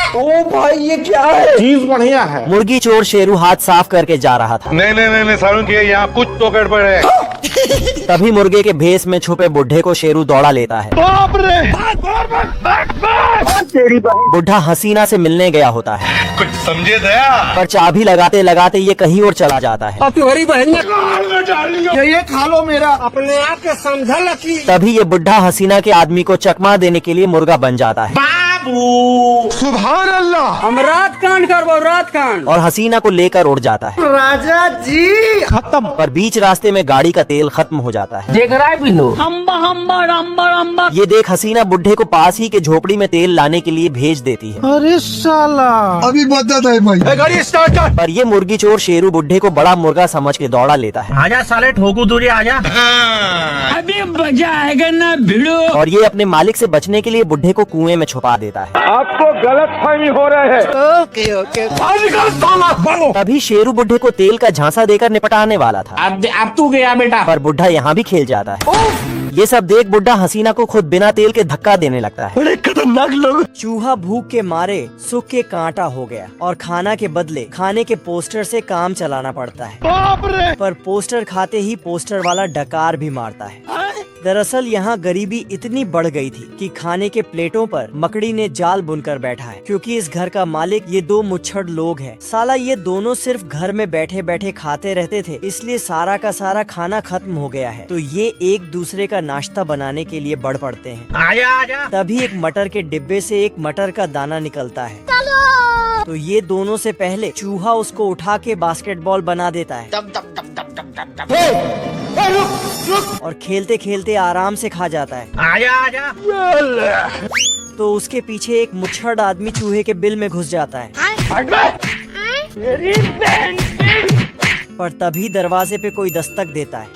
ओ भाई ये क्या है? चीज बढ़िया है। मुर्गी चोर शेरू हाथ साफ करके जा रहा था। नहीं सारुण के यहाँ कुछ तो गड़बड़ है। तभी मुर्गे के भेस में छुपे बुढ़े को शेरू दौड़ा लेता है। बाप रे! बुढ़ा हसीना से मिलने गया होता है, कुछ समझे दया। पर चाबी लगाते लगाते ये कहीं और चला जाता है। तुम्हारी बहन ने ये खा लो मेरा, अपने आप के समझा लकी। तभी ये बुढ़ा हसीना के आदमी को चकमा देने के लिए मुर्गा बन जाता है सुभान अल्लाह। हम रात कांड करबो, रात कांड। और हसीना को लेकर उड़ जाता है। राजा जी खत्म। पर बीच रास्ते में गाड़ी का तेल खत्म हो जाता है। देख रहा है बिल्लू? ये देख हसीना बुढ़े को पास ही के झोपड़ी में तेल लाने के लिए भेज देती है। अरे साला अभी बता है भाई। गाड़ी स्टार्ट कर। पर ये मुर्गी चोर शेरू बुढ़े को बड़ा मुर्गा समझ के दौड़ा लेता है। आजा साले ठोकू दूरी आजा। अभी मजा आएगा ना भिड़ो। और ये अपने मालिक से बचने के लिए बुढ़े को कुएं में छुपा देता है। आपको गलतफहमी हो रहा है। Okay okay. तभी शेरू बुढ़े को तेल का झांसा देकर निपटाने वाला था। अब तू गया बेटा। पर बुढ़ा यहाँ भी खेल जाता है। ये सब देख बुढ़ा हसीना को खुद बिना तेल के धक्का देने लगता है। बड़े खतरनाक लोग। चूहा भूख के मारे सूख के कांटा हो गया और खाना के बदले खाने के पोस्टर से काम चलाना पड़ता है। बाप रे! पर पोस्टर खाते ही पोस्टर वाला डकार भी मारता है। दरअसल यहाँ गरीबी इतनी बढ़ गई थी कि खाने के प्लेटों पर मकड़ी ने जाल बुनकर बैठा है, क्योंकि इस घर का मालिक ये दो मुच्छड़ लोग हैं। साला ये दोनों सिर्फ घर में बैठे बैठे खाते रहते थे, इसलिए सारा का सारा खाना खत्म हो गया है। तो ये एक दूसरे का नाश्ता बनाने के लिए बढ़ पड़ते हैं। आजा आजा। तभी एक मटर के डिब्बे से एक मटर का दाना निकलता है। तो ये दोनों से पहले चूहा उसको उठा के बास्केटबॉल बना देता है और खेलते खेलते आराम से खा जाता है। आजा आजा। तो उसके पीछे एक मुच्छड़ आदमी चूहे के बिल में घुस जाता है। पर तभी दरवाजे पे कोई दस्तक देता है।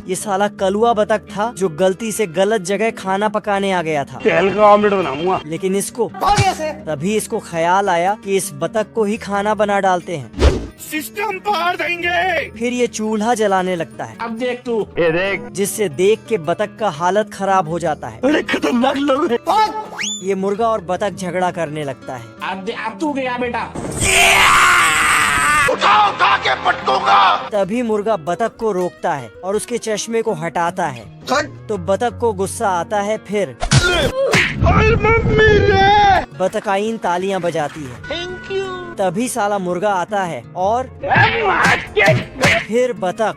ये साला कलुआ बतख था जो गलती से गलत जगह खाना पकाने आ गया था। तेल का ऑमलेट बनाऊंगा। लेकिन इसको तभी इसको ख्याल आया कि इस बतख को ही खाना बना डालते हैं। सिस्टम पार देंगे। फिर ये चूल्हा जलाने लगता है। अब देख तू, ये देख। जिससे देख के बतख का हालत खराब हो जाता है। बड़े खतरनाक लोग हैं। ये मुर्गा और बतख झगड़ा करने लगता है। अब तू गया बेटा। उठा के पटकूंगा। तभी मुर्गा बतख को रोकता है और उसके चश्मे को हटाता है। तो बतख को गुस्सा आता है। फिर बतकाइन तालियां बजाती है। Thank you. तभी साला मुर्गा आता है और फिर बतख।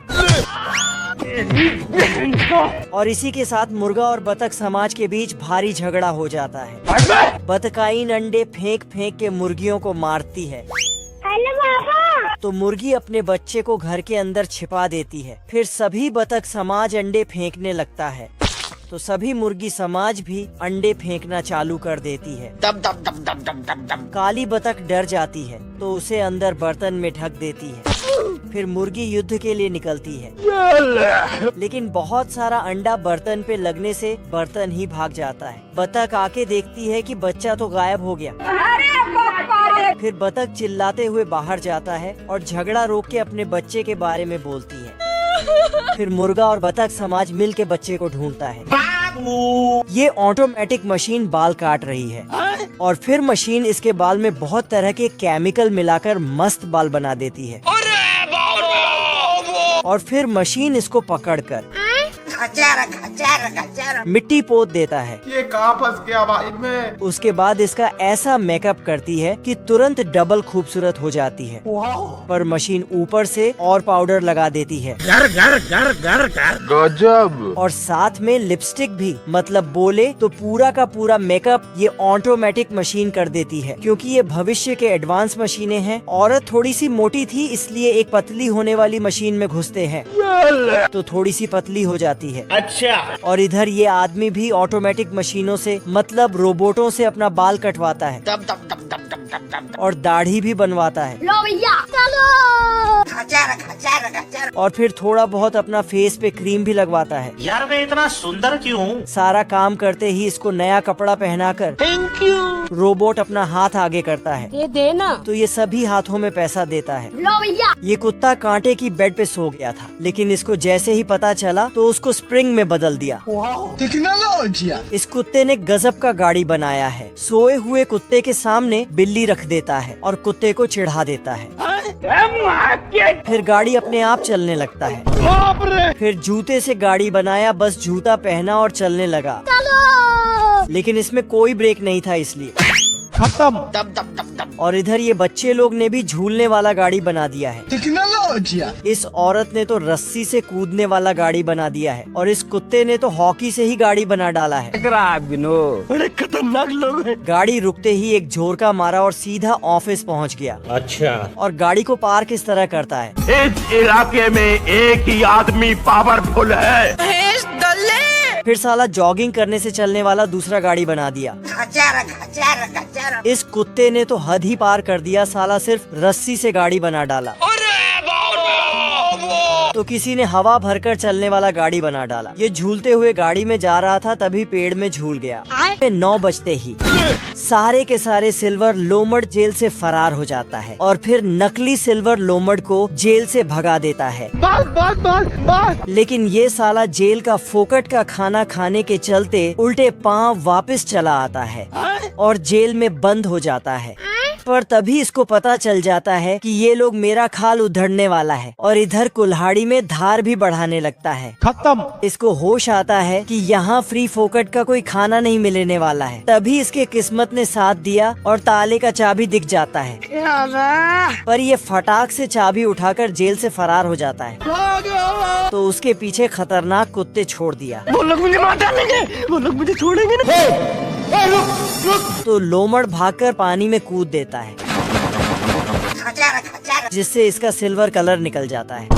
और इसी के साथ मुर्गा और बतख समाज के बीच भारी झगड़ा हो जाता है। बतकाइन अंडे फेंक फेंक के मुर्गियों को मारती है। तो मुर्गी अपने बच्चे को घर के अंदर छिपा देती है। फिर सभी बतख समाज अंडे फेंकने लगता है। तो सभी मुर्गी समाज भी अंडे फेंकना चालू कर देती है। काली बतख डर जाती है तो उसे अंदर बर्तन में ढक देती है। फिर मुर्गी युद्ध के लिए निकलती है, लेकिन बहुत सारा अंडा बर्तन पे लगने से बर्तन ही भाग जाता है। बतख आके देखती है कि बच्चा तो गायब हो गया। फिर बतख चिल्लाते हुए बाहर जाता है और झगड़ा रोक के अपने बच्चे के बारे में बोलती है। फिर मुर्गा और बतख समाज मिल के बच्चे को ढूंढता है। ये ऑटोमेटिक मशीन बाल काट रही है और फिर मशीन इसके बाल में बहुत तरह के केमिकल मिलाकर मस्त बाल बना देती है। और फिर मशीन इसको पकड़कर मिट्टी पोत देता है। ये कहाँ फंस गया भाई मैं। उसके बाद इसका ऐसा मेकअप करती है कि तुरंत डबल खूबसूरत हो जाती है। पर मशीन ऊपर से और पाउडर लगा देती है। गजब। और साथ में लिपस्टिक भी, मतलब बोले तो पूरा का पूरा मेकअप ये ऑटोमेटिक मशीन कर देती है। क्योंकि ये भविष्य के एडवांस मशीनें हैं। औरत थोड़ी सी मोटी थी इसलिए एक पतली होने वाली मशीन में घुसते हैं तो थोड़ी सी पतली हो जाती है। अच्छा। और इधर ये आदमी भी ऑटोमेटिक मशीनों से, मतलब रोबोटों से अपना बाल कटवाता है और दाढ़ी भी बनवाता है। लो भैया चलो। और फिर थोड़ा बहुत अपना फेस पे क्रीम भी लगवाता है। यार मैं इतना सुंदर क्यों हूँ? सारा काम करते ही इसको नया कपड़ा पहनाकर थैंक यू। रोबोट अपना हाथ आगे करता है ये देना। तो ये सभी हाथों में पैसा देता है। लो भैया। ये कुत्ता कांटे की बेड पे सो गया था, लेकिन इसको जैसे ही पता चला तो उसको स्प्रिंग में बदल दिया। टेक्नोलॉजी। इस कुत्ते ने गजब का गाड़ी बनाया है। सोए हुए कुत्ते के सामने बिल्ली रख देता है और कुत्ते को चिढ़ा देता है। फिर गाड़ी अपने आप चलने लगता है। फिर जूते से गाड़ी बनाया, बस जूता पहना और चलने लगा। लेकिन इसमें कोई ब्रेक नहीं था, इसलिए खत्म। और इधर ये बच्चे लोग ने भी झूलने वाला गाड़ी बना दिया है। टेक्नोलॉजी। इस औरत ने तो रस्सी से कूदने वाला गाड़ी बना दिया है और इस कुत्ते ने तो हॉकी से ही गाड़ी बना डाला है। बड़े खतरनाक लोग हैं। गाड़ी रुकते ही एक झोरका मारा और सीधा ऑफिस पहुंच गया। अच्छा। और गाड़ी को पार्क इस तरह करता है। इस इलाके में एक ही आदमी पावरफुल है। फिर साला जॉगिंग करने से चलने वाला दूसरा गाड़ी बना दिया। इस कुत्ते ने तो हद ही पार कर दिया, साला सिर्फ रस्सी से गाड़ी बना डाला। तो किसी ने हवा भरकर चलने वाला गाड़ी बना डाला। ये झूलते हुए गाड़ी में जा रहा था, तभी पेड़ में झूल गया। 9 बजते ही सारे के सारे सिल्वर लोमड़ जेल से फरार हो जाता है और फिर नकली सिल्वर लोमड़ को जेल से भगा देता है। लेकिन ये साला जेल का फोकट का खाना खाने के चलते उल्टे पांव वापस चला आता है और जेल में बंद हो जाता है। पर तभी इसको पता चल जाता है कि ये लोग मेरा खाल उधड़ने वाला है और इधर कुल्हाड़ी में धार भी बढ़ाने लगता है। खत्म। इसको होश आता है कि यहाँ फ्री फोकट का कोई खाना नहीं मिलने वाला है। तभी इसके किस्मत ने साथ दिया और ताले का चाबी दिख जाता है। पर ये फटाक से चाबी उठाकर जेल से फरार हो जाता है। तो उसके पीछे खतरनाक कुत्ते छोड़ दिया। वो लोग मुझे मार डालेंगे, वो लोग मुझे छोड़ेंगे नहीं। तो लोमड़ भागकर पानी में कूद देता है, जिससे इसका सिल्वर कलर निकल जाता है।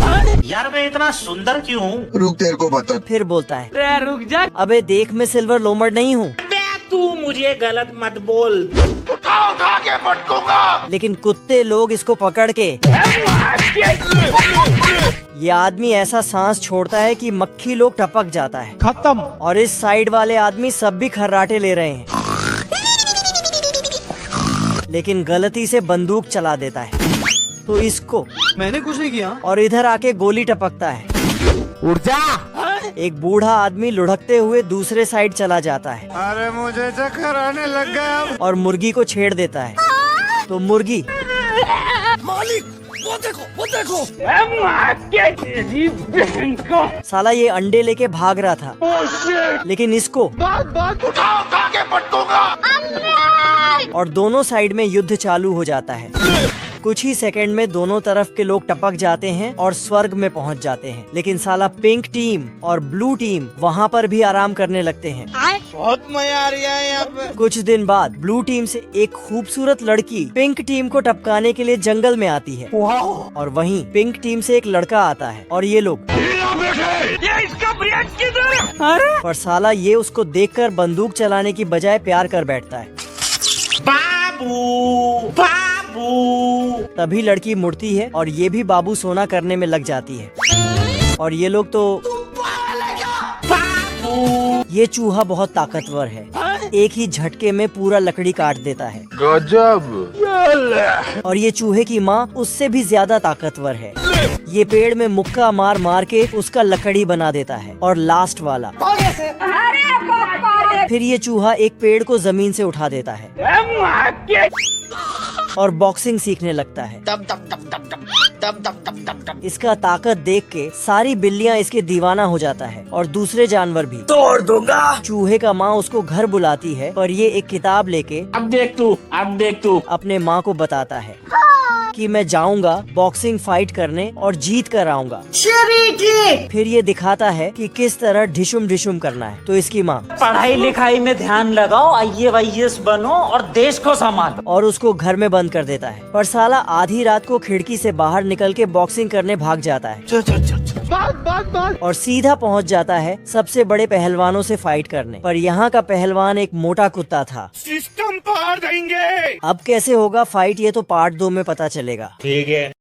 यार मैं इतना सुंदर क्यों हूँ? रुक, तेरे को बता। फिर बोलता है, रुक जा। अबे देख, मैं सिल्वर लोमड़ नहीं हूँ। तू मुझे गलत मत बोल। उठा के पटकूंगा। लेकिन कुत्ते लोग इसको पकड़ के ये आदमी ऐसा सांस छोड़ता है कि मक्खी लोग टपक जाता है। खत्म। और इस साइड वाले आदमी सब भी खर्राटे ले रहे हैं, लेकिन गलती से बंदूक चला देता है तो इसको मैंने कुछ नहीं किया। और इधर आके गोली टपकता है। उड़ जा। एक बूढ़ा आदमी लुढ़कते हुए दूसरे साइड चला जाता है अरे मुझे चक्कर आने लग गया। और मुर्गी को छेड़ देता है। तो मुर्गी मालिक, वो देखो, वो देखो। साला ये अंडे लेके भाग रहा था, लेकिन इसको उठा के पटकूंगा। और दोनों साइड में युद्ध चालू हो जाता है। कुछ ही सेकंड में दोनों तरफ के लोग टपक जाते हैं और स्वर्ग में पहुंच जाते हैं। लेकिन साला पिंक टीम और ब्लू टीम वहां पर भी आराम करने लगते हैं। बहुत मजा आ रहा है यहाँ पे। कुछ दिन बाद ब्लू टीम से एक खूबसूरत लड़की पिंक टीम को टपकाने के लिए जंगल में आती है। और वहीं पिंक टीम से एक लड़का आता है और ये लोग पर साला ये उसको देखकर बंदूक चलाने की बजाय प्यार कर बैठता है। बाबू बाबू। तभी लड़की मुड़ती है और ये भी बाबू सोना करने में लग जाती है। और ये लोग तो ये चूहा बहुत ताकतवर है, एक ही झटके में पूरा लकड़ी काट देता है। गजब। और ये चूहे की माँ उससे भी ज्यादा ताकतवर है। ये पेड़ में मुक्का मार मार के उसका लकड़ी बना देता है। और लास्ट वाला फिर ये चूहा एक पेड़ को जमीन से उठा देता है और बॉक्सिंग सीखने लगता है। इसका ताकत देख के सारी बिल्लियां इसके दीवाना हो जाता है और दूसरे जानवर भी। तोड़ दूंगा। चूहे का माँ उसको घर बुलाती है, पर ये एक किताब लेके अब देख तू अपने माँ को बताता है कि मैं जाऊंगा बॉक्सिंग फाइट करने और जीत कर आऊंगा। फिर ये दिखाता है कि किस तरह ढिशुम ढिशुम करना है। तो इसकी माँ पढ़ाई लिखाई में ध्यान लगाओ, IAS बनो और देश को संभालो। और उसको घर में बंद कर देता है। पर साला आधी रात को खिड़की से बाहर निकल के बॉक्सिंग करने भाग जाता है और सीधा पहुंच जाता है सबसे बड़े पहलवानों से फाइट करने। पर यहाँ का पहलवान एक मोटा कुत्ता था। सिस्टम पार देंगे। अब कैसे होगा फाइट, ये तो पार्ट 2 में पता चलेगा। ठीक है।